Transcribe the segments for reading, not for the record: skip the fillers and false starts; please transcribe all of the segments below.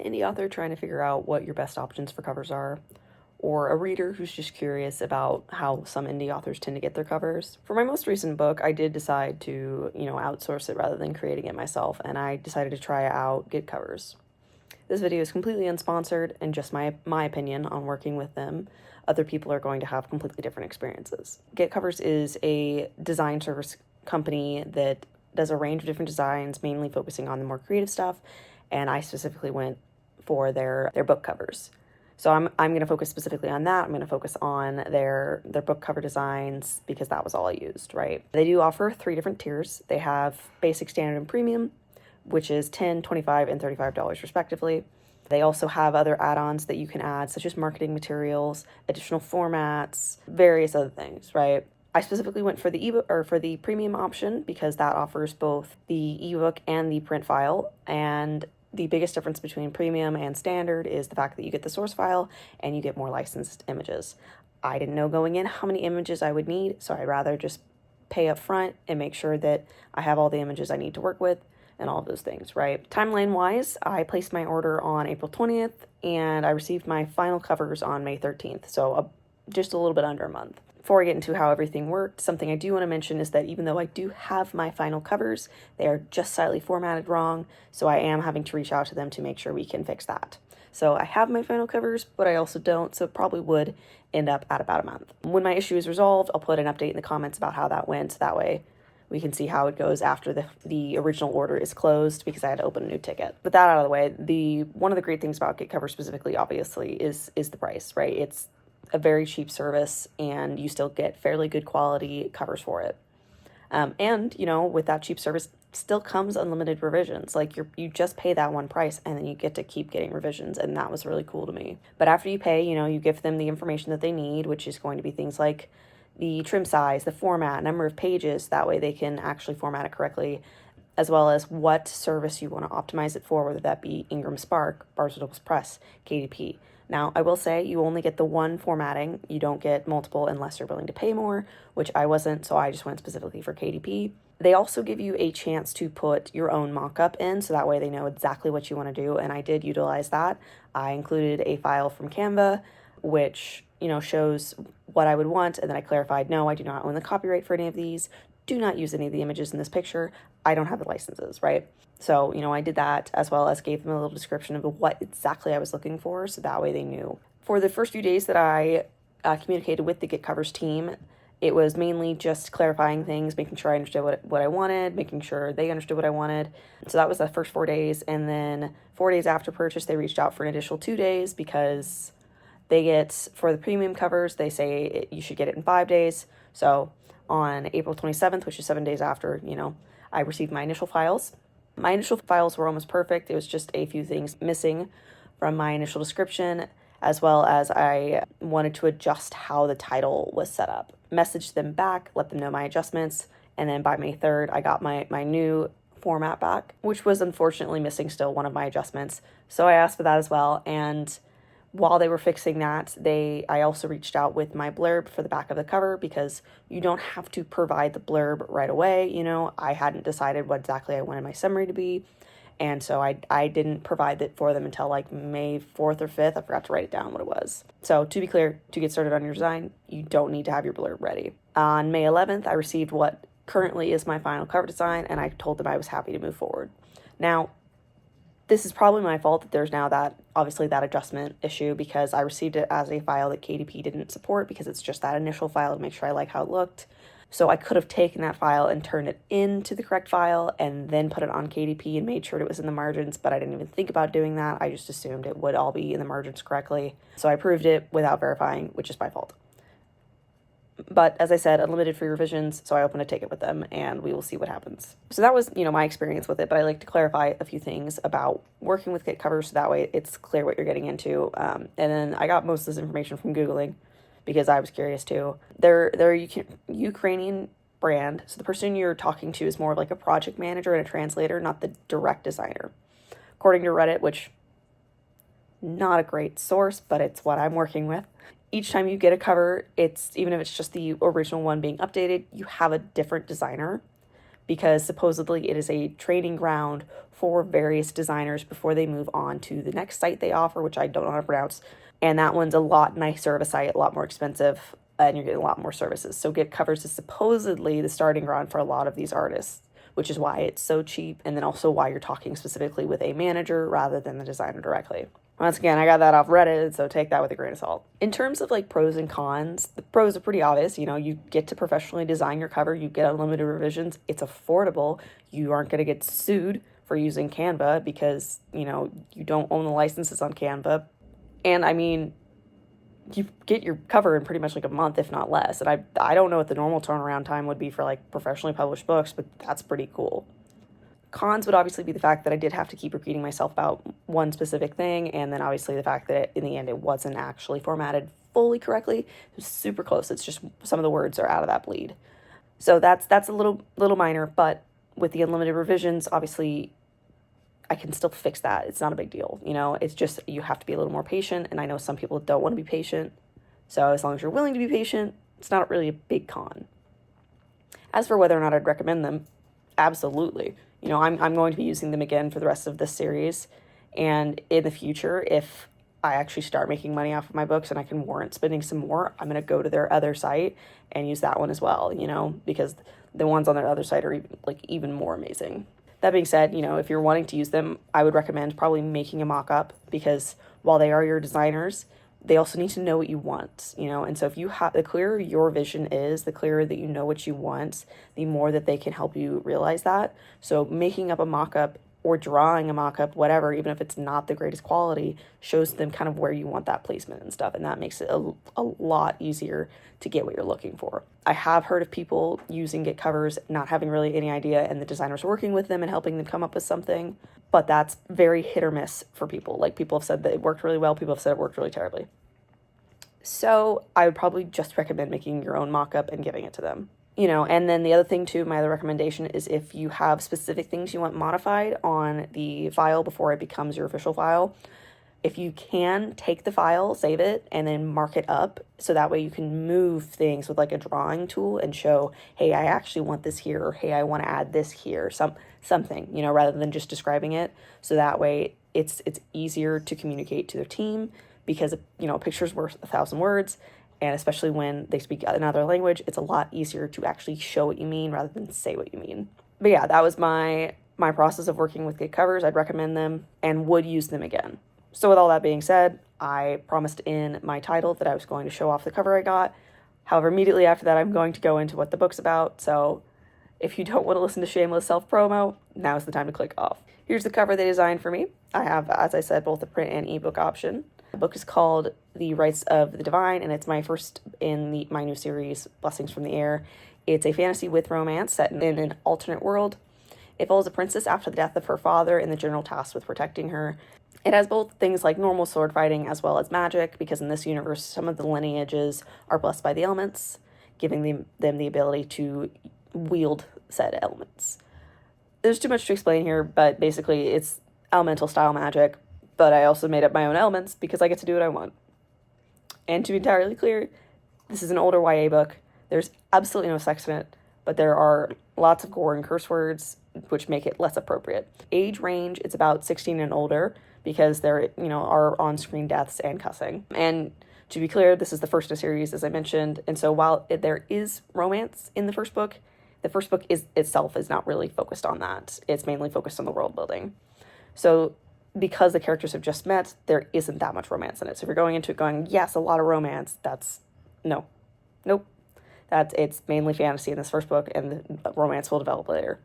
indie author trying to figure out what your best options for covers are, or a reader who's just curious about how some indie authors tend to get their covers. For my most recent book, I did decide to, outsource it rather than creating it myself, and I decided to try out Getcovers. This video is completely unsponsored and just my opinion on working with them. Other people are going to have completely different experiences. Getcovers is a design service company that does a range of different designs, mainly focusing on the more creative stuff, and I specifically went for their book covers. So I'm going to focus specifically on that. I'm going to focus on their book cover designs because that was all I used, right? They do offer 3 different tiers. They have basic, standard, and premium, which is $10, $25, and $35 respectively. They also have other add-ons that you can add, such as marketing materials, additional formats, various other things, right? I specifically went for the ebook or for the premium option because that offers both the ebook and the print file, and the biggest difference between premium and standard is the fact that you get the source file and you get more licensed images. I didn't know going in how many images I would need, so I'd rather just pay up front and make sure that I have all the images I need to work with and all of those things, right? Timeline-wise, I placed my order on April 20th and I received my final covers on May 13th, so just a little bit under a month. Before I get into how everything worked, something I do want to mention is that even though I do have my final covers, they are just slightly formatted wrong, so I am having to reach out to them to make sure we can fix that. So I have my final covers, but I also don't, so it probably would end up at about a month. When my issue is resolved, I'll put an update in the comments about how that went, so that way we can see how it goes after the original order is closed, because I had to open a new ticket. With that out of the way, one of the great things about Getcovers specifically, obviously, is the price, right? It's a very cheap service and you still get fairly good quality covers for it. And with that cheap service still comes unlimited revisions. Like you just pay that one price and then you get to keep getting revisions, and that was really cool to me. But after you pay, you give them the information that they need, which is going to be things like the trim size, the format, number of pages, that way they can actually format it correctly, as well as what service you want to optimize it for, whether that be Ingram Spark, Barnes & Noble Press, KDP. Now, I will say you only get the one formatting. You don't get multiple unless you're willing to pay more, which I wasn't, so I just went specifically for KDP. They also give you a chance to put your own mock-up in, so that way they know exactly what you want to do, and I did utilize that. I included a file from Canva, which, shows what I would want, and then I clarified, no, I do not own the copyright for any of these. Do not use any of the images in this picture. I don't have the licenses, right? So, I did that, as well as gave them a little description of what exactly I was looking for, so that way they knew. For the first few days that I communicated with the Getcovers team, it was mainly just clarifying things, making sure I understood what I wanted, making sure they understood what I wanted. So that was the first 4 days, and then 4 days after purchase, they reached out for an additional 2 days because they get, for the premium covers, they say you should get it in 5 days. So on April 27th, which is 7 days after, I received my initial files. My initial files were almost perfect. It was just a few things missing from my initial description, as well as I wanted to adjust how the title was set up. Messaged them back, let them know my adjustments, and then by May 3rd, I got my new format back, which was unfortunately missing still one of my adjustments. So I asked for that as well, and while they were fixing that, I also reached out with my blurb for the back of the cover, because you don't have to provide the blurb right away. I hadn't decided what exactly I wanted my summary to be, and so I didn't provide it for them until like May 4th or 5th. I forgot to write it down what it was. So to be clear, to get started on your design, you don't need to have your blurb ready. On May 11th, I received what currently is my final cover design, and I told them I was happy to move forward. Now, this is probably my fault that there's now that adjustment issue, because I received it as a file that KDP didn't support, because it's just that initial file to make sure I like how it looked. So I could have taken that file and turned it into the correct file and then put it on KDP and made sure it was in the margins, but I didn't even think about doing that. I just assumed it would all be in the margins correctly. So I approved it without verifying, which is my fault. But as I said, unlimited free revisions, so I opened a ticket with them and we will see what happens. So that was, my experience with it, but I like to clarify a few things about working with Getcovers so that way it's clear what you're getting into. And then I got most of this information from Googling because I was curious too. They're a Ukrainian brand, so the person you're talking to is more like a project manager and a translator, not the direct designer. According to Reddit, which not a great source, but it's what I'm working with. Each time you get a cover, even if it's just the original one being updated, you have a different designer. because supposedly it is a training ground for various designers before they move on to the next site they offer, which I don't know how to pronounce. And that one's a lot nicer of a site, a lot more expensive, and you're getting a lot more services. So Getcovers is supposedly the starting ground for a lot of these artists, which is why it's so cheap, and then also why you're talking specifically with a manager rather than the designer directly. Once again, I got that off Reddit, so take that with a grain of salt. In terms of like pros and cons, the pros are pretty obvious. You know, you get to professionally design your cover, you get unlimited revisions, it's affordable, you aren't going to get sued for using Canva because, you know, you don't own the licenses on Canva. And I mean, you get your cover in pretty much like a month, if not less. And I don't know what the normal turnaround time would be for like professionally published books, but that's pretty cool. Cons would obviously be the fact that I did have to keep repeating myself about one specific thing, and then obviously the fact that in the end it wasn't actually formatted fully correctly. It was super close. It's just some of the words are out of that bleed. So that's a little minor, but with the unlimited revisions, obviously I can still fix that. It's not a big deal. You know, it's just you have to be a little more patient, and I know some people don't want to be patient. So as long as you're willing to be patient, it's not really a big con. As for whether or not I'd recommend them, absolutely. You know, I'm going to be using them again for the rest of this series. And in the future, if I actually start making money off of my books and I can warrant spending some more, I'm going to go to their other site and use that one as well, you know, because the ones on their other site are even more amazing. That being said, you know, if you're wanting to use them, I would recommend probably making a mock-up, because while they are your designers, they also need to know what you want, you know. And so if you have, the clearer your vision is, the clearer that you know what you want, the more that they can help you realize that. So making up a mock-up or drawing a mock-up, whatever, even if it's not the greatest quality, shows them kind of where you want that placement and stuff, and that makes it a lot easier to get what you're looking for. I have heard of people using Getcovers not having really any idea, and the designers working with them and helping them come up with something, but that's very hit or miss for people. Like, people have said that it worked really well, people have said it worked really terribly. So I would probably just recommend making your own mock-up and giving it to them. You know, and then the other thing too, my other recommendation is if you have specific things you want modified on the file before it becomes your official file, if you can, take the file, save it, and then mark it up, so that way you can move things with like a drawing tool and show, hey, I actually want this here, or hey, I want to add this here, something, you know, rather than just describing it. So that way it's easier to communicate to their team, because, you know, a picture's worth 1,000 words. And especially when they speak another language, it's a lot easier to actually show what you mean rather than say what you mean. But yeah, that was my process of working with Getcovers. I'd recommend them and would use them again. So with all that being said, I promised in my title that I was going to show off the cover I got. However, immediately after that, I'm going to go into what the book's about. So if you don't want to listen to shameless self-promo, now's the time to click off. Here's the cover they designed for me. I have, as I said, both the print and ebook option. The book is called The Rights of the Divine, and it's my first in my new series, Blessings from the Air. It's a fantasy with romance set in an alternate world. It follows a princess after the death of her father and the general tasked with protecting her. It has both things like normal sword fighting as well as magic, because in this universe, some of the lineages are blessed by the elements, giving them the ability to wield said elements. There's too much to explain here, but basically it's elemental style magic, but I also made up my own elements because I get to do what I want. And to be entirely clear, this is an older YA book. There's absolutely no sex in it, but there are lots of gore and curse words, which make it less appropriate. Age range, it's about 16 and older, because there, you know, are on-screen deaths and cussing. And to be clear, this is the first in a series, as I mentioned, and so while there is romance in the first book itself is not really focused on that. It's mainly focused on the world building. So because the characters have just met, there isn't that much romance in it. So if you're going into it going, yes, a lot of romance, nope. It's mainly fantasy in this first book, and the romance will develop later.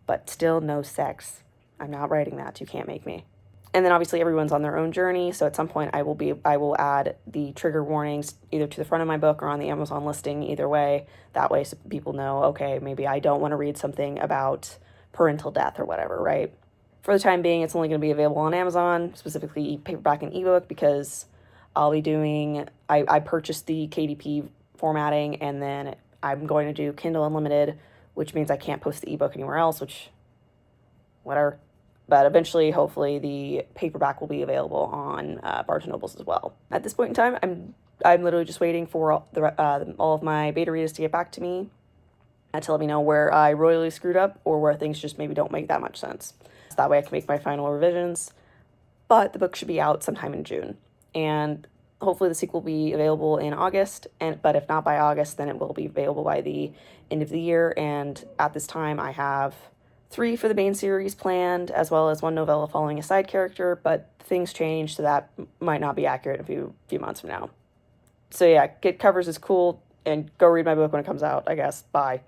But still no sex. I'm not writing that. You can't make me. And then obviously everyone's on their own journey, so at some point I will add the trigger warnings either to the front of my book or on the Amazon listing, either way. That way so people know, okay, maybe I don't want to read something about parental death or whatever, right? For the time being, it's only going to be available on Amazon, specifically paperback and ebook, because I'll be doing, I purchased the KDP formatting, and then I'm going to do Kindle Unlimited, which means I can't post the ebook anywhere else, which, whatever. But eventually, hopefully, the paperback will be available on Barnes & Nobles as well. At this point in time, I'm literally just waiting for all of my beta readers to get back to me. to let me know where I royally screwed up or where things just maybe don't make that much sense. So that way I can make my final revisions. But the book should be out sometime in June. And hopefully the sequel will be available in August. But if not by August, then it will be available by the end of the year. And at this time, I have 3 for the main series planned, as well as 1 novella following a side character. But things change, so that might not be accurate in a few months from now. So yeah, Getcovers is cool, and go read my book when it comes out, I guess. Bye.